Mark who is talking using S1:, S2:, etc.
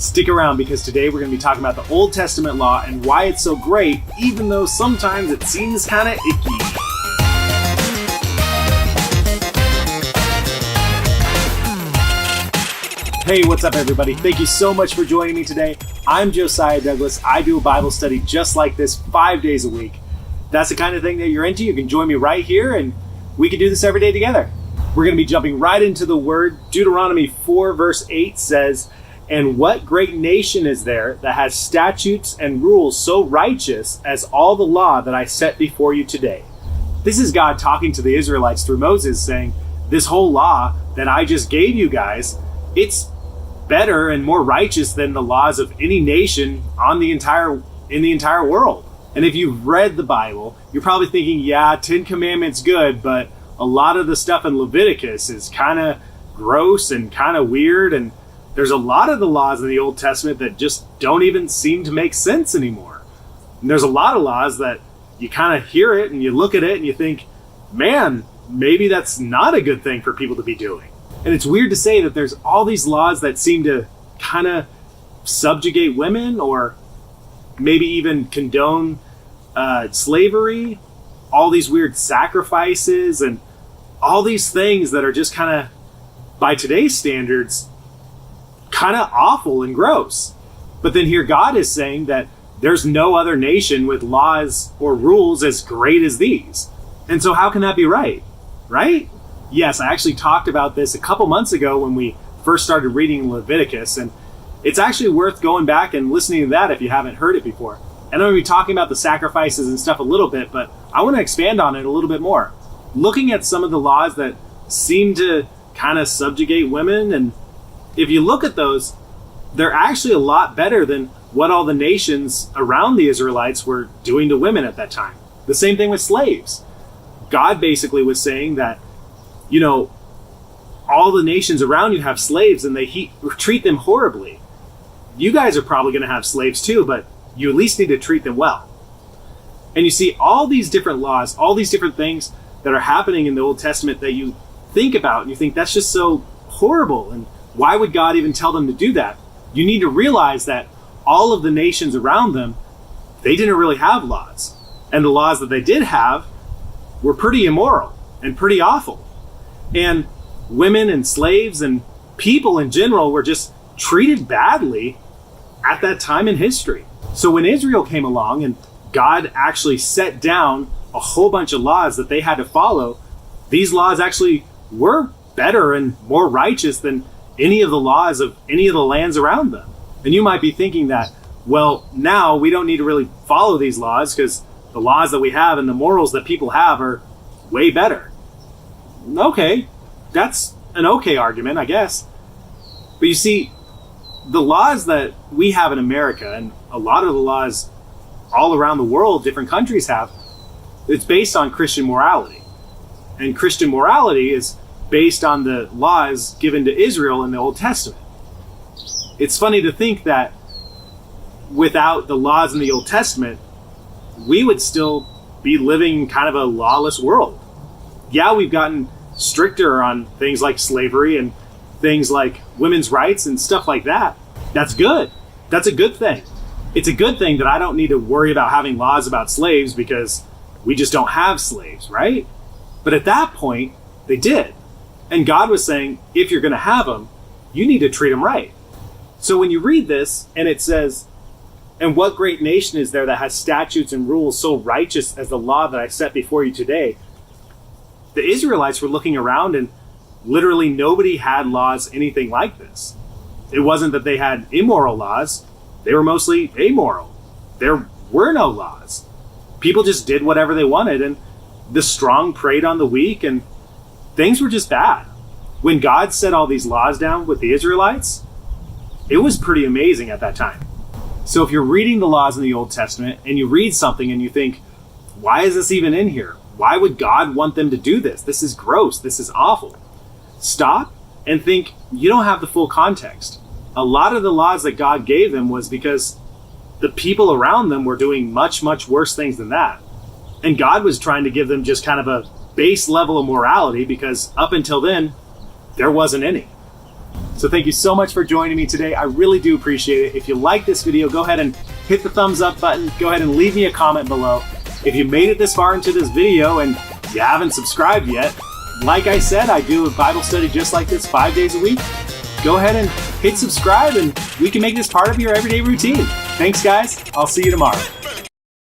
S1: Stick around because today we're going to be talking about the Old Testament law and why it's so great, even though sometimes it seems kind of icky. Hey, what's up everybody? Thank you so much for joining me today. I'm Josiah Douglas. I do a Bible study just like this 5 days a week. If that's the kind of thing that you're into, you can join me right here and we can do this every day together. We're going to be jumping right into the word. Deuteronomy 4 verse 8 says, "And what great nation is there that has statutes and rules so righteous as all the law that I set before you today?" This is God talking to the Israelites through Moses saying, this whole law that I just gave you guys, it's better and more righteous than the laws of any nation in the entire world. And if you've read the Bible, you're probably thinking, yeah, 10 Commandments good, but a lot of the stuff in Leviticus is kind of gross and kind of weird, and there's a lot of the laws in the Old Testament that just don't even seem to make sense anymore. And there's a lot of laws that you kind of hear it and you look at it and you think, man, maybe that's not a good thing for people to be doing. And it's weird to say that there's all these laws that seem to kind of subjugate women or maybe even condone slavery, all these weird sacrifices and all these things that are just kind of, by today's standards, kind of awful and gross. But then here God is saying that there's no other nation with laws or rules as great as these. And so how can that be right? Right? Yes, I actually talked about this a couple months ago when we first started reading Leviticus, and it's actually worth going back and listening to that if you haven't heard it before. And I'm going to be talking about the sacrifices and stuff a little bit, but I want to expand on it a little bit more. Looking at some of the laws that seem to kind of subjugate women, and if you look at those, they're actually a lot better than what all the nations around the Israelites were doing to women at that time. The same thing with slaves. God basically was saying that, you know, all the nations around you have slaves and they treat them horribly. You guys are probably going to have slaves too, but you at least need to treat them well. And you see all these different laws, all these different things that are happening in the Old Testament that you think about and you think that's just so horrible, and why would God even tell them to do that? You need to realize that all of the nations around them, they didn't really have laws. And the laws that they did have were pretty immoral and pretty awful. And women and slaves and people in general were just treated badly at that time in history. So when Israel came along and God actually set down a whole bunch of laws that they had to follow, these laws actually were better and more righteous than any of the laws of any of the lands around them. And you might be thinking that, well, now we don't need to really follow these laws because the laws that we have and the morals that people have are way better. Okay, that's an okay argument, I guess. But you see, the laws that we have in America and a lot of the laws all around the world, different countries have, it's based on Christian morality. And Christian morality is based on the laws given to Israel in the Old Testament. It's funny to think that without the laws in the Old Testament, we would still be living kind of a lawless world. Yeah, we've gotten stricter on things like slavery and things like women's rights and stuff like that. That's good. That's a good thing. It's a good thing that I don't need to worry about having laws about slaves because we just don't have slaves, right? But at that point, they did. And God was saying, if you're going to have them, you need to treat them right. So when you read this and it says, "And what great nation is there that has statutes and rules so righteous as the law that I set before you today?" The Israelites were looking around and literally nobody had laws anything like this. It wasn't that they had immoral laws. They were mostly amoral. There were no laws. People just did whatever they wanted, and the strong preyed on the weak, and things were just bad. When God set all these laws down with the Israelites, it was pretty amazing at that time. So if you're reading the laws in the Old Testament and you read something and you think, why is this even in here? Why would God want them to do this? This is gross. This is awful. Stop and think, you don't have the full context. A lot of the laws that God gave them was because the people around them were doing much, much worse things than that. And God was trying to give them just kind of a base level of morality because up until then, there wasn't any. So thank you so much for joining me today. I really do appreciate it. If you like this video, go ahead and hit the thumbs up button. Go ahead and leave me a comment below. If you made it this far into this video and you haven't subscribed yet, like I said, I do a Bible study just like this 5 days a week. Go ahead and hit subscribe and we can make this part of your everyday routine. Thanks, guys. I'll see you tomorrow.